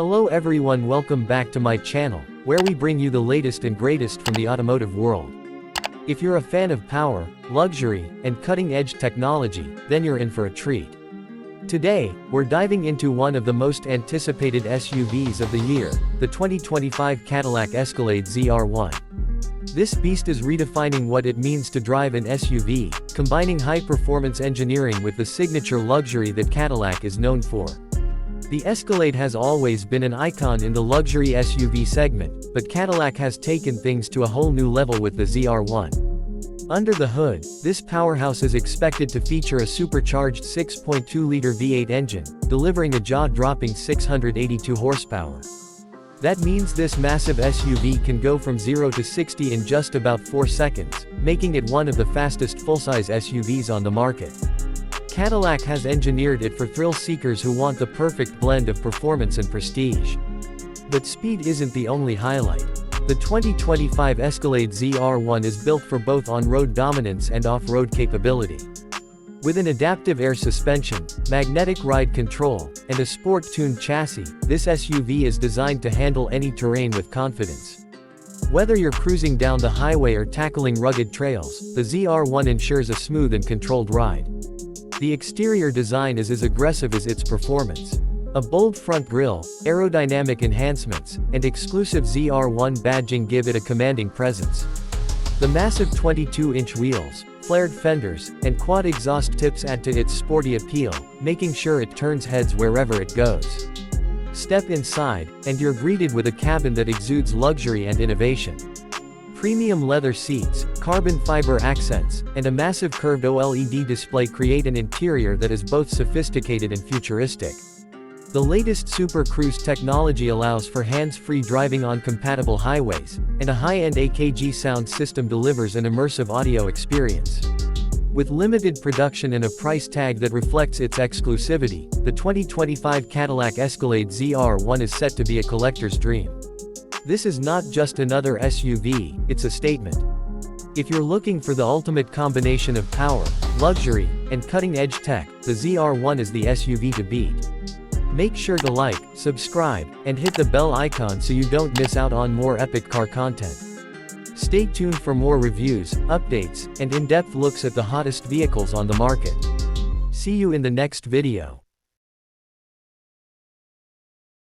Hello everyone, welcome back to my channel, where we bring you the latest and greatest from the automotive world. If you're a fan of power, luxury, and cutting-edge technology, then you're in for a treat. Today, we're diving into one of the most anticipated SUVs of the year, the 2025 Cadillac Escalade ZR1. This beast is redefining what it means to drive an SUV, combining high-performance engineering with the signature luxury that Cadillac is known for. The Escalade has always been an icon in the luxury SUV segment, but Cadillac has taken things to a whole new level with the ZR1. Under the hood, this powerhouse is expected to feature a supercharged 6.2-liter V8 engine, delivering a jaw-dropping 682 horsepower. That means this massive SUV can go from 0 to 60 in just about 4 seconds, making it one of the fastest full-size SUVs on the market. Cadillac has engineered it for thrill-seekers who want the perfect blend of performance and prestige. But speed isn't the only highlight. The 2025 Escalade ZR1 is built for both on-road dominance and off-road capability. With an adaptive air suspension, magnetic ride control, and a sport-tuned chassis, this SUV is designed to handle any terrain with confidence. Whether you're cruising down the highway or tackling rugged trails, the ZR1 ensures a smooth and controlled ride. The exterior design is as aggressive as its performance. A bold front grille, aerodynamic enhancements, and exclusive ZR1 badging give it a commanding presence. The massive 22-inch wheels, flared fenders, and quad exhaust tips add to its sporty appeal, making sure it turns heads wherever it goes. Step inside, and you're greeted with a cabin that exudes luxury and innovation. Premium leather seats, carbon fiber accents, and a massive curved OLED display create an interior that is both sophisticated and futuristic. The latest Super Cruise technology allows for hands-free driving on compatible highways, and a high-end AKG sound system delivers an immersive audio experience. With limited production and a price tag that reflects its exclusivity, the 2025 Cadillac Escalade ZR1 is set to be a collector's dream. This is not just another SUV, it's a statement. If you're looking for the ultimate combination of power, luxury, and cutting-edge tech, the ZR1 is the SUV to beat. Make sure to like, subscribe, and hit the bell icon so you don't miss out on more epic car content. Stay tuned for more reviews, updates, and in-depth looks at the hottest vehicles on the market. See you in the next video.